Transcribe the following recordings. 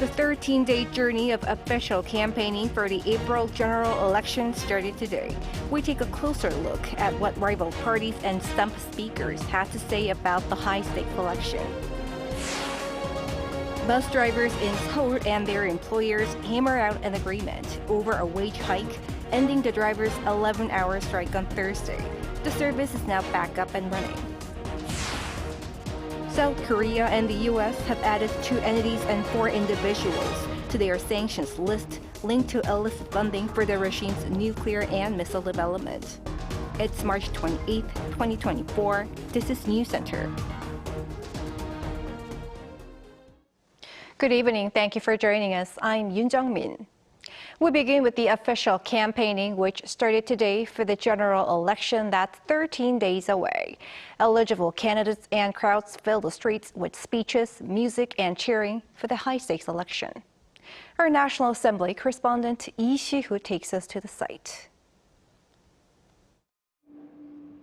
The 13-day journey of official campaigning for the April general election started today. We take a closer look at what rival parties and stump speakers had to say about the high-stakes election. Bus drivers in Seoul and their employers hammer out an agreement over a wage hike, ending the drivers' 11-hour strike on Thursday. The service is now back up and running. South Korea and the U.S. have added 2 entities and 4 individuals to their sanctions list linked to illicit funding for the regime's nuclear and missile development. It's March 28, 2024. This is Newscenter. Good evening. Thank you for joining us. I'm Yoon Jung-min. We begin with the official campaigning, which started today for the general election that's 13 days away. Eligible candidates and crowds fill the streets with speeches, music, and cheering for the high-stakes election. Our National Assembly correspondent Lee Si-hoo takes us to the site.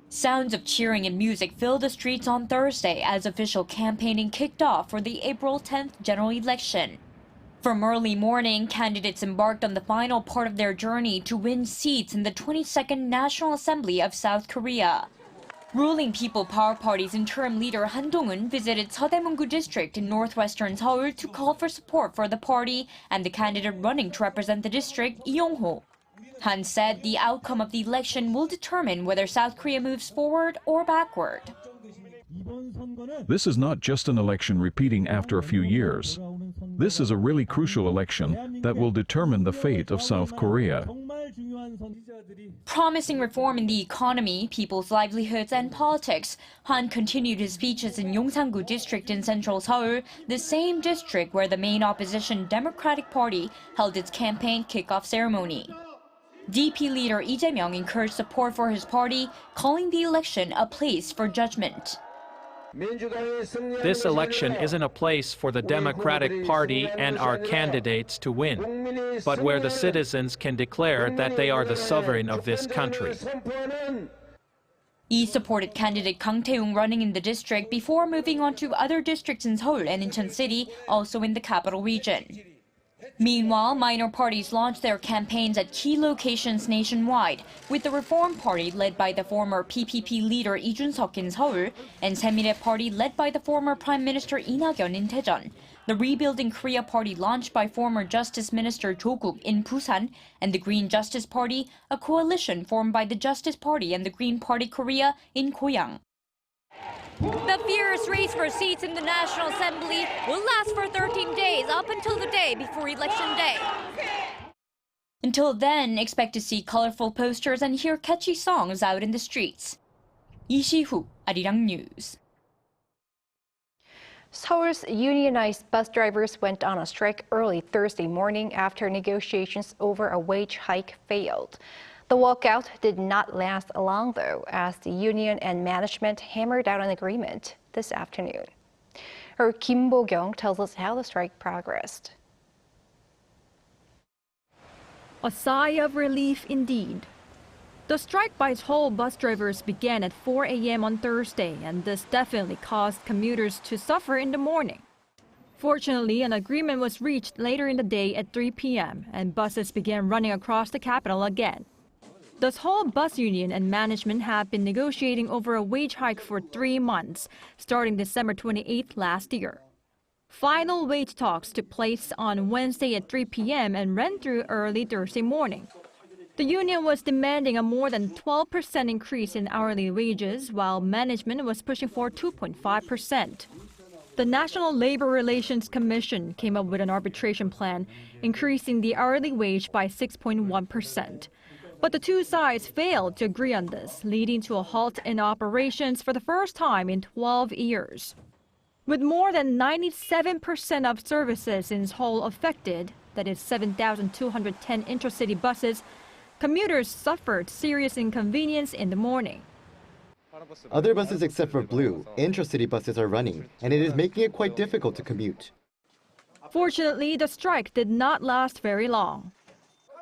Sounds of cheering and music filled the streets on Thursday as official campaigning kicked off for the April 10th general election. From early morning, candidates embarked on the final part of their journey to win seats in the 22nd National Assembly of South Korea. Ruling People Power Party's interim leader Han Dong-un visited Seodaemun-gu district in northwestern Seoul to call for support for the party and the candidate running to represent the district, Lee Yong-ho. Han said the outcome of the election will determine whether South Korea moves forward or backward. This is not just an election repeating after a few years. This is a really crucial election that will determine the fate of South Korea. Promising reform in the economy, people's livelihoods, and politics, Han continued his speeches in Yongsan-gu district in central Seoul, the same district where the main opposition Democratic Party held its campaign kickoff ceremony. DP leader Lee Jae-myung encouraged support for his party, calling the election a place for judgment. This election isn't a place for the Democratic Party and our candidates to win, but where the citizens can declare that they are the sovereign of this country. Lee supported candidate Kang Tae-ung running in the district before moving on to other districts in Seoul and Incheon City, also in the capital region. Meanwhile, minor parties launched their campaigns at key locations nationwide, with the Reform Party led by the former PPP leader Lee Jun-seok in Seoul, and Saemilye Party led by the former Prime Minister Lee Na-kyun in Daejeon, the Rebuilding Korea Party launched by former Justice Minister Jo Guk in Busan, and the Green Justice Party, a coalition formed by the Justice Party and the Green Party Korea in Goyang. The fierce race for seats in the National Assembly will last for 13 days, up until the day before Election Day. Until then, expect to see colorful posters and hear catchy songs out in the streets. Lee Si-hoo, Arirang News. Seoul's unionized bus drivers went on a strike early Thursday morning after negotiations over a wage hike failed. The walkout did not last long, though, as the union and management hammered out an agreement this afternoon. Our Kim Bo-kyung tells us how the strike progressed. A sigh of relief indeed. The strike by Seoul bus drivers began at 4 a.m. on Thursday, and this definitely caused commuters to suffer in the morning. Fortunately, an agreement was reached later in the day at 3 p.m., and buses began running across the capital again. The Seoul Bus Union and management have been negotiating over a wage hike for 3 months, starting December 28th last year. Final wage talks took place on Wednesday at 3 p.m. and ran through early Thursday morning. The union was demanding a more than 12% increase in hourly wages, while management was pushing for 2.5%. The National Labor Relations Commission came up with an arbitration plan, increasing the hourly wage by 6.1%. But the two sides failed to agree on this, leading to a halt in operations for the first time in 12 years. With more than 97% of services in Seoul affected, that is 7,210 intracity buses, commuters suffered serious inconvenience in the morning. Other buses except for Blue, intracity buses are running, and it is making it quite difficult to commute. Fortunately, the strike did not last very long.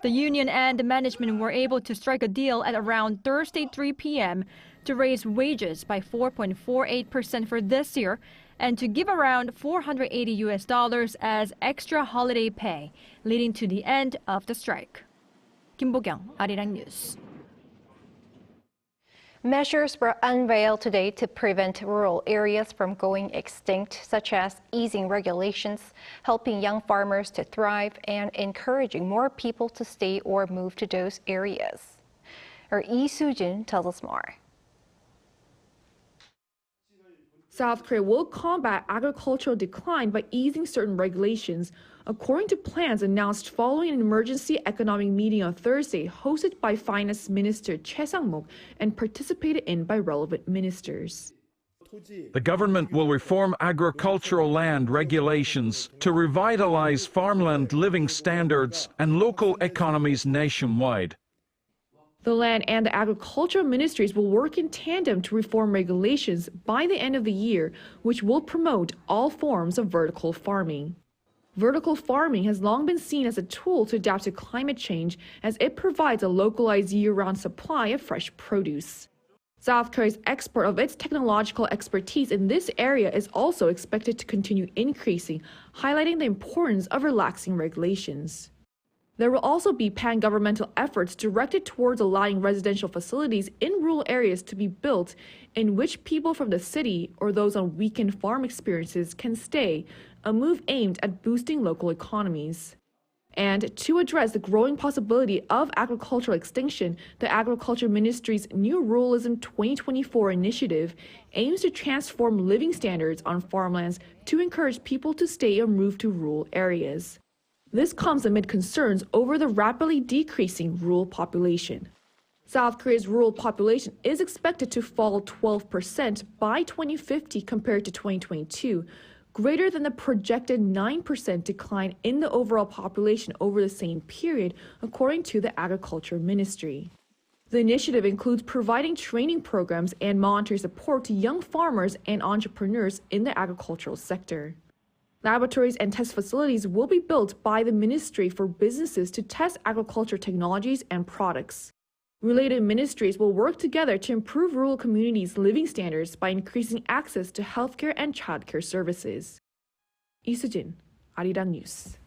The union and the management were able to strike a deal at around Thursday 3 p.m. to raise wages by 4.48% for this year and to give around $480 as extra holiday pay, leading to the end of the strike. Kim Bo-kyung, Arirang News. Measures were unveiled today to prevent rural areas from going extinct, such as easing regulations, helping young farmers to thrive, and encouraging more people to stay or move to those areas. Our Lee Soo-jin tells us more. South Korea will combat agricultural decline by easing certain regulations, according to plans announced following an emergency economic meeting on Thursday hosted by Finance Minister Choi Sang-mok and participated in by relevant ministers. The government will reform agricultural land regulations to revitalize farmland living standards and local economies nationwide. The Land and the Agricultural Ministries will work in tandem to reform regulations by the end of the year, which will promote all forms of vertical farming. Vertical farming has long been seen as a tool to adapt to climate change, as it provides a localized year-round supply of fresh produce. South Korea's export of its technological expertise in this area is also expected to continue increasing, highlighting the importance of relaxing regulations. There will also be pan-governmental efforts directed towards allowing residential facilities in rural areas to be built in which people from the city or those on weekend farm experiences can stay, a move aimed at boosting local economies. And to address the growing possibility of agricultural extinction, the Agriculture Ministry's New Ruralism 2024 initiative aims to transform living standards on farmlands to encourage people to stay or move to rural areas. This comes amid concerns over the rapidly decreasing rural population. South Korea's rural population is expected to fall 12% by 2050 compared to 2022, greater than the projected 9% decline in the overall population over the same period, according to the Agriculture Ministry. The initiative includes providing training programs and monetary support to young farmers and entrepreneurs in the agricultural sector. Laboratories and test facilities will be built by the ministry for businesses to test agriculture technologies and products. Related ministries will work together to improve rural communities' living standards by increasing access to healthcare and childcare services. Lee Soo-jin, Arirang News.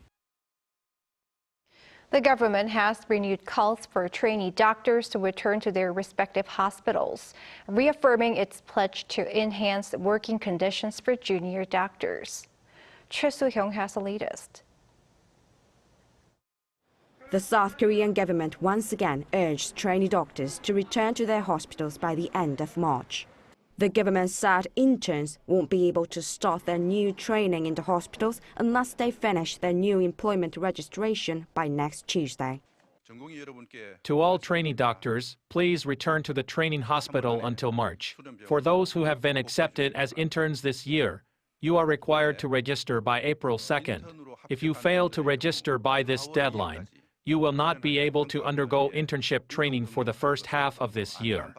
The government has renewed calls for trainee doctors to return to their respective hospitals, reaffirming its pledge to enhance working conditions for junior doctors. Choi Soo-hyung has the latest. The South Korean government once again urged trainee doctors to return to their hospitals by the end of March. The government said interns won't be able to start their new training in the hospitals unless they finish their new employment registration by next Tuesday. To all trainee doctors, please return to the training hospital until March. For those who have been accepted as interns this year, you are required to register by April 2nd. If you fail to register by this deadline, you will not be able to undergo internship training for the first half of this year.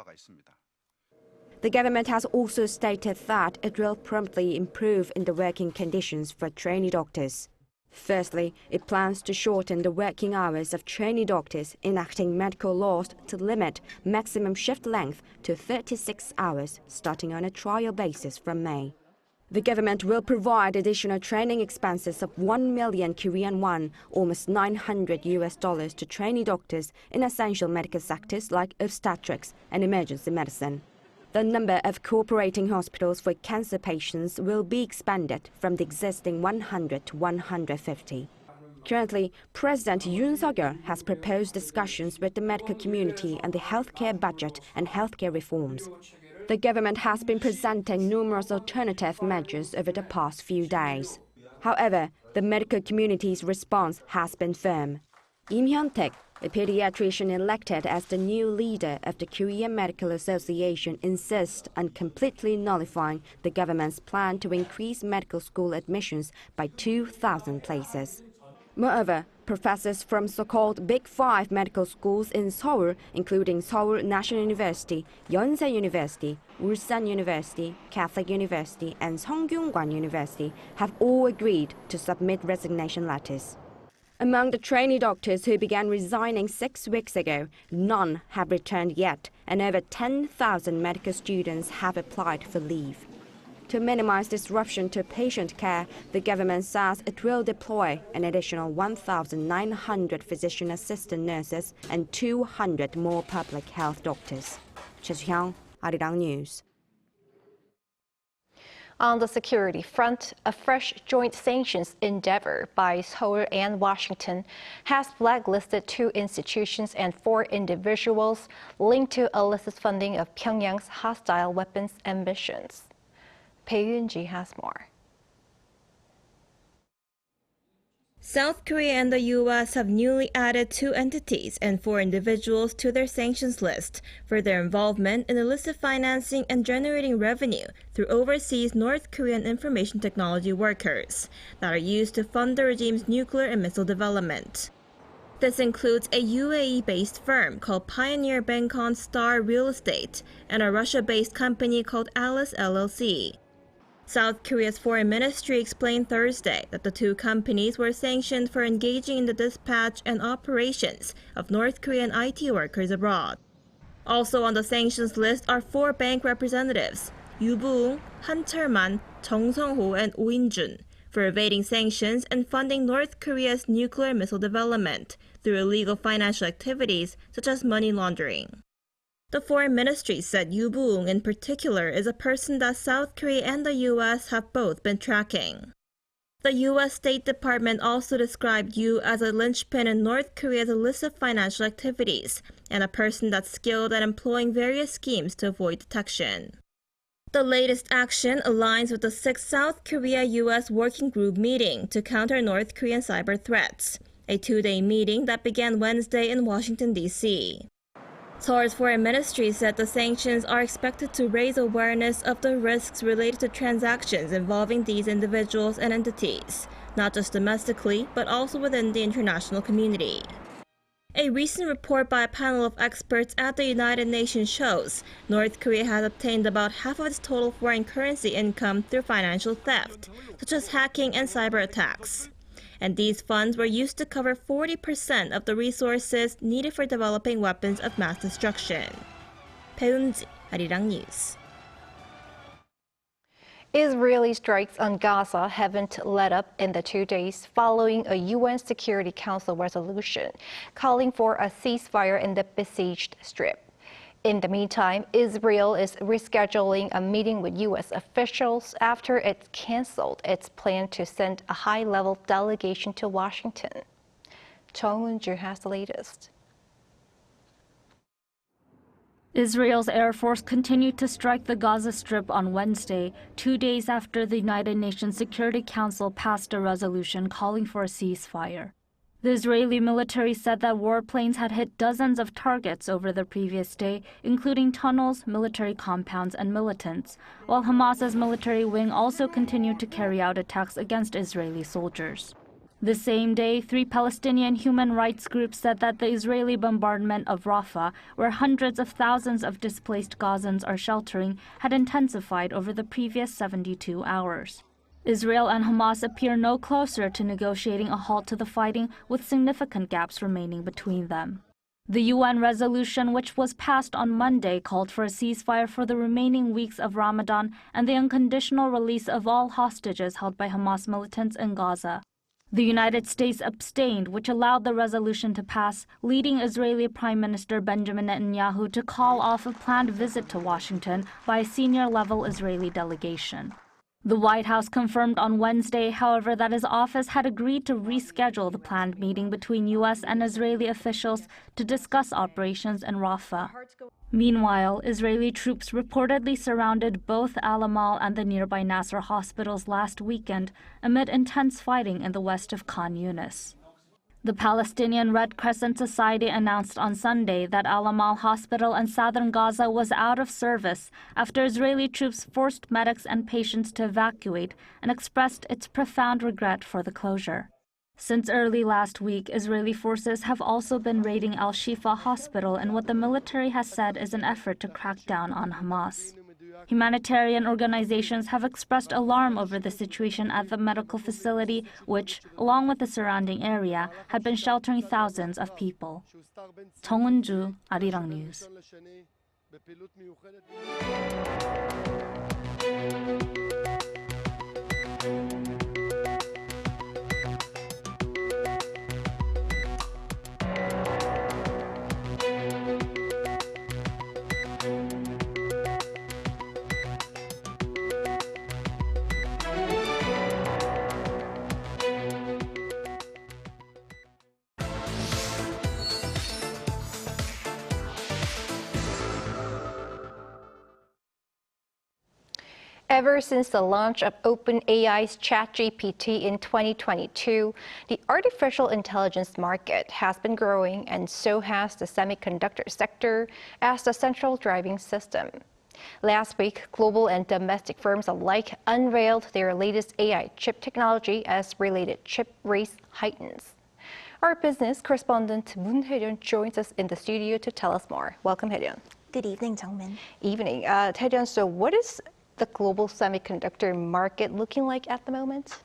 The government has also stated that it will promptly improve in the working conditions for trainee doctors. Firstly, it plans to shorten the working hours of trainee doctors, enacting medical laws to limit maximum shift length to 36 hours, starting on a trial basis from May. The government will provide additional training expenses of 1 million Korean won, almost $900 to trainee doctors in essential medical sectors like obstetrics and emergency medicine. The number of cooperating hospitals for cancer patients will be expanded from the existing 100 to 150. Currently, President Yoon Suk-yeol has proposed discussions with the medical community on the healthcare budget and healthcare reforms. The government has been presenting numerous alternative measures over the past few days. However, the medical community's response has been firm. Im Hyun-taek, a pediatrician elected as the new leader of the Korean Medical Association, insists on completely nullifying the government's plan to increase medical school admissions by 2,000 places. Moreover, professors from so-called Big Five medical schools in Seoul, including Seoul National University, Yonsei University, Ulsan University, Catholic University, and Sungkyunkwan University, have all agreed to submit resignation letters. Among the trainee doctors who began resigning 6 weeks ago, none have returned yet, and over 10,000 medical students have applied for leave. To minimize disruption to patient care, the government says it will deploy an additional 1,900 physician assistant nurses and 200 more public health doctors. Choi Hyung, Arirang News. On the security front, a fresh joint sanctions endeavor by Seoul and Washington has blacklisted 2 institutions and 4 individuals linked to illicit funding of Pyongyang's hostile weapons ambitions. Pei Yun-ji has more. South Korea and the U.S. have newly added 2 entities and 4 individuals to their sanctions list for their involvement in illicit financing and generating revenue through overseas North Korean information technology workers that are used to fund the regime's nuclear and missile development. This includes a UAE-based firm called Pioneer Bangkok Star Real Estate and a Russia-based company called Alice LLC. South Korea's foreign ministry explained Thursday that the 2 companies were sanctioned for engaging in the dispatch and operations of North Korean IT workers abroad. Also on the sanctions list are 4 bank representatives, Yoo Bu-ung, Han Chul-man, Jung Sung-ho, and Oh In-jun, for evading sanctions and funding North Korea's nuclear missile development through illegal financial activities such as money laundering. The foreign ministry said Yoo Bu-ung in particular is a person that South Korea and the U.S. have both been tracking. The U.S. State Department also described Yoo as a linchpin in North Korea's illicit financial activities and a person that's skilled at employing various schemes to avoid detection. The latest action aligns with the 6th South Korea-U.S. Working Group meeting to counter North Korean cyber threats, a 2-day meeting that began Wednesday in Washington, D.C. Seoul's foreign ministry said the sanctions are expected to raise awareness of the risks related to transactions involving these individuals and entities, not just domestically, but also within the international community. A recent report by a panel of experts at the United Nations shows North Korea has obtained about half of its total foreign currency income through financial theft, such as hacking and cyber attacks. And these funds were used to cover 40% of the resources needed for developing weapons of mass destruction. Pei Yun-ji, Arirang News. Israeli strikes on Gaza haven't let up in the 2 days following a UN Security Council resolution calling for a ceasefire in the besieged Strip. In the meantime, Israel is rescheduling a meeting with U.S. officials after it canceled its plan to send a high-level delegation to Washington. Chung Eun-ju has the latest. Israel's Air Force continued to strike the Gaza Strip on Wednesday, 2 days after the United Nations Security Council passed a resolution calling for a ceasefire. The Israeli military said that warplanes had hit dozens of targets over the previous day, including tunnels, military compounds, and militants, while Hamas's military wing also continued to carry out attacks against Israeli soldiers. The same day, 3 Palestinian human rights groups said that the Israeli bombardment of Rafah, where hundreds of thousands of displaced Gazans are sheltering, had intensified over the previous 72 hours. Israel and Hamas appear no closer to negotiating a halt to the fighting, with significant gaps remaining between them. The UN resolution, which was passed on Monday, called for a ceasefire for the remaining weeks of Ramadan and the unconditional release of all hostages held by Hamas militants in Gaza. The United States abstained, which allowed the resolution to pass, leading Israeli Prime Minister Benjamin Netanyahu to call off a planned visit to Washington by a senior-level Israeli delegation. The White House confirmed on Wednesday, however, that his office had agreed to reschedule the planned meeting between U.S. and Israeli officials to discuss operations in Rafah. Meanwhile, Israeli troops reportedly surrounded both Al Amal and the nearby Nasser hospitals last weekend amid intense fighting in the west of Khan Yunis. The Palestinian Red Crescent Society announced on Sunday that Al Amal Hospital in southern Gaza was out of service after Israeli troops forced medics and patients to evacuate and expressed its profound regret for the closure. Since early last week, Israeli forces have also been raiding Al-Shifa Hospital in what the military has said is an effort to crack down on Hamas. Humanitarian organizations have expressed alarm over the situation at the medical facility, which, along with the surrounding area, had been sheltering thousands of people. Chung Eun-ju, Arirang News. Ever since the launch of OpenAI's ChatGPT in 2022, the artificial intelligence market has been growing, and so has the semiconductor sector as the central driving system. Last week, global and domestic firms alike unveiled their latest AI chip technology as related chip race heightens. Our business correspondent Moon Hae-ryun joins us in the studio to tell us more. Welcome, Hae-ryun. Good evening, Jung-min. Evening. Hae-ryun, so what is the global semiconductor market looking like at the moment?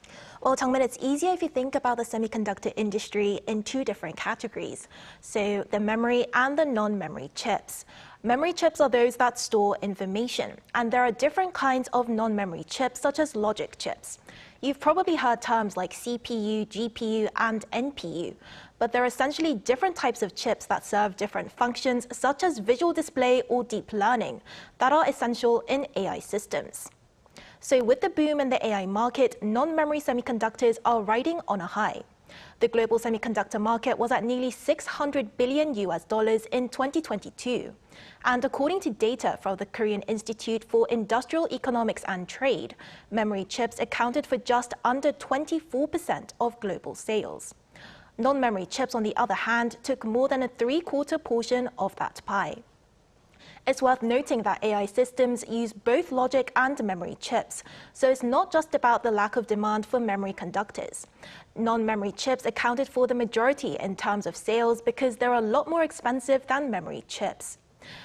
Well, Jung-min, it's easier if you think about the semiconductor industry in two different categories. So the memory and the non-memory chips. Memory chips are those that store information, and there are different kinds of non-memory chips, such as logic chips. You've probably heard terms like CPU, GPU, and NPU, but they're essentially different types of chips that serve different functions, such as visual display or deep learning, that are essential in AI systems. So with the boom in the AI market, non-memory semiconductors are riding on a high. The global semiconductor market was at nearly $600 billion in 2022. And according to data from the Korean Institute for Industrial Economics and Trade, memory chips accounted for just under 24% of global sales. Non-memory chips, on the other hand, took more than a three-quarter portion of that pie. It's worth noting that AI systems use both logic and memory chips, so it's not just about the lack of demand for memory conductors. Non-memory chips accounted for the majority in terms of sales because they're a lot more expensive than memory chips.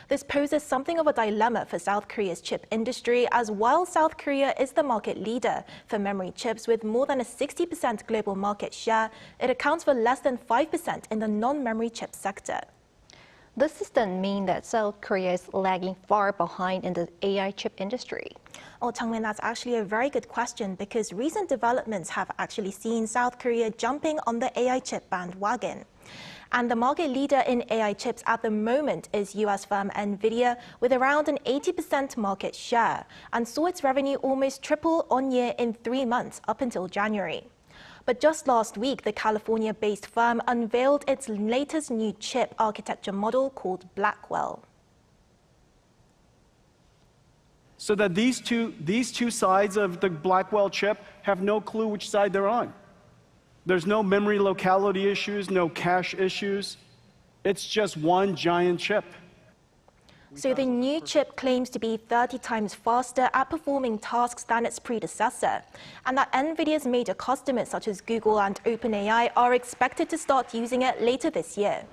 This poses something of a dilemma for South Korea's chip industry, as while South Korea is the market leader for memory chips with more than a 60% global market share, it accounts for less than 5% in the non-memory chip sector. Does this then mean that South Korea is lagging far behind in the AI chip industry? Oh, Jung-min, that's actually a very good question, because recent developments have actually seen South Korea jumping on the AI chip bandwagon. And the market leader in AI chips at the moment is US firm NVIDIA, with around an 80% market share, and saw its revenue almost triple on year in 3 months up until January. But just last week, the California-based firm unveiled its latest new chip architecture model called Blackwell. So that these two sides of the Blackwell chip have no clue which side they're on. There's no memory locality issues, no cache issues. It's just one giant chip. So the new chip claims to be 30 times faster at performing tasks than its predecessor, and that NVIDIA's major customers such as Google and OpenAI are expected to start using it later this year.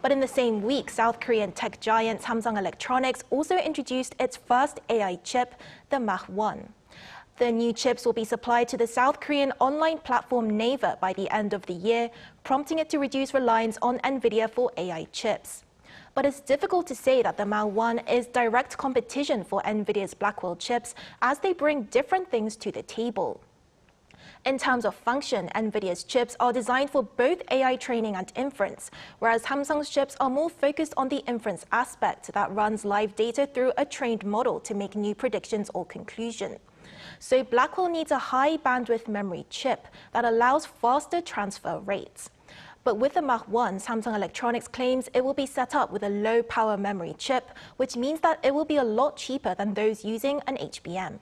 But in the same week, South Korean tech giant Samsung Electronics also introduced its first AI chip, the Mach 1. The new chips will be supplied to the South Korean online platform Naver by the end of the year, prompting it to reduce reliance on NVIDIA for AI chips. But it's difficult to say that the Mach 1 is direct competition for NVIDIA's Blackwell chips, as they bring different things to the table. In terms of function, NVIDIA's chips are designed for both AI training and inference, whereas Samsung's chips are more focused on the inference aspect that runs live data through a trained model to make new predictions or conclusions. So Blackwell needs a high bandwidth memory chip that allows faster transfer rates. But with the Mach 1, Samsung Electronics claims it will be set up with a low power memory chip, which means that it will be a lot cheaper than those using an HBM.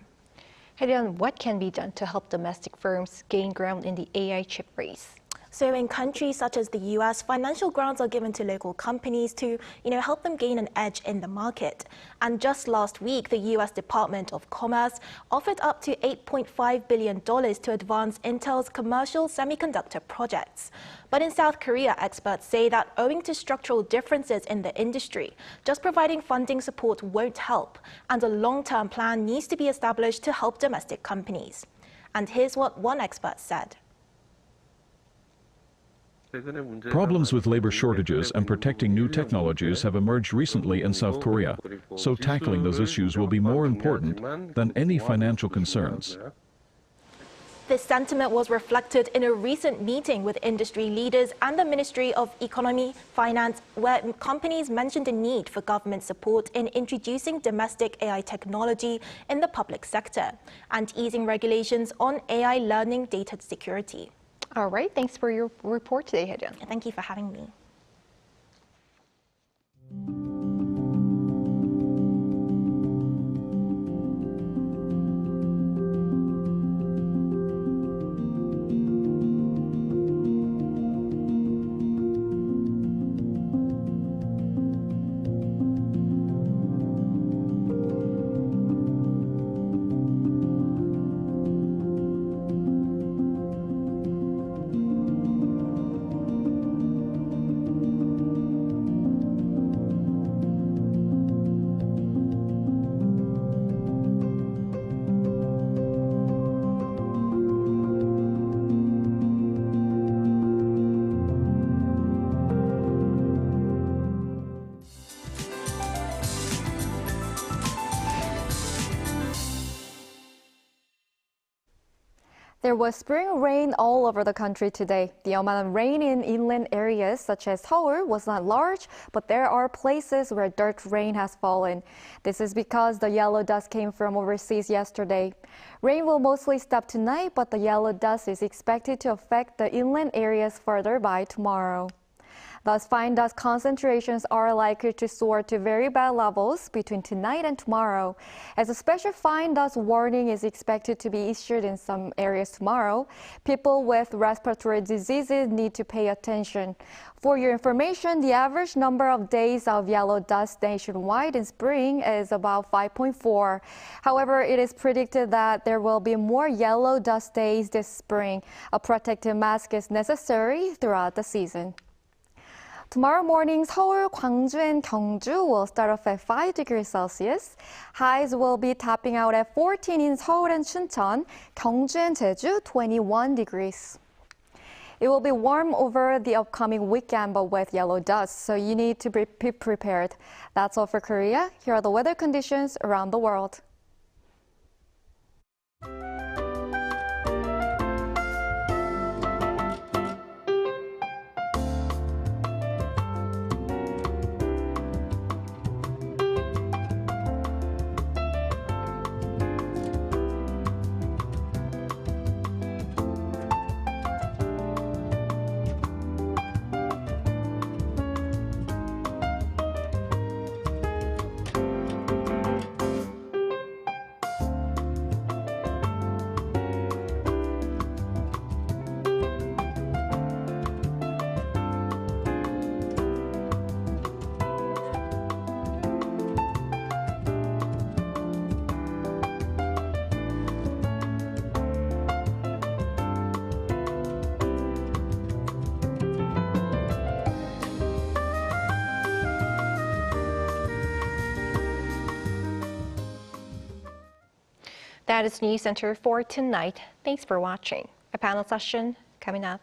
Hae-ryun, what can be done to help domestic firms gain ground in the AI chip race? So in countries such as the US, financial grants are given to local companies to, help them gain an edge in the market. And just last week, the US Department of Commerce offered up to $8.5 billion to advance Intel's commercial semiconductor projects. But in South Korea, experts say that owing to structural differences in the industry, just providing funding support won't help, and a long-term plan needs to be established to help domestic companies. And here's what one expert said. Problems with labor shortages and protecting new technologies have emerged recently in South Korea, so tackling those issues will be more important than any financial concerns. This sentiment was reflected in a recent meeting with industry leaders and the Ministry of Economy, Finance, where companies mentioned the need for government support in introducing domestic AI technology in the public sector and easing regulations on AI learning data security. All right, thanks for your report today, Hae-ryun. Thank you for having me. There was spring rain all over the country today. The amount of rain in inland areas such as Seoul was not large, but there are places where dirt rain has fallen. This is because the yellow dust came from overseas yesterday. Rain will mostly stop tonight, but the yellow dust is expected to affect the inland areas further by tomorrow. Thus, fine dust concentrations are likely to soar to very bad levels between tonight and tomorrow. As a special fine dust warning is expected to be issued in some areas tomorrow, people with respiratory diseases need to pay attention. For your information, the average number of days of yellow dust nationwide in spring is about 5.4. However, it is predicted that there will be more yellow dust days this spring. A protective mask is necessary throughout the season. Tomorrow morning, Seoul, Gwangju, and Gyeongju will start off at 5 degrees Celsius. Highs will be topping out at 14 in Seoul and Chuncheon, Gyeongju and Jeju, 21 degrees. It will be warm over the upcoming weekend, but with yellow dust, so you need to be prepared. That's all for Korea. Here are the weather conditions around the world. That is Newscenter for tonight. Thanks for watching. A panel session coming up.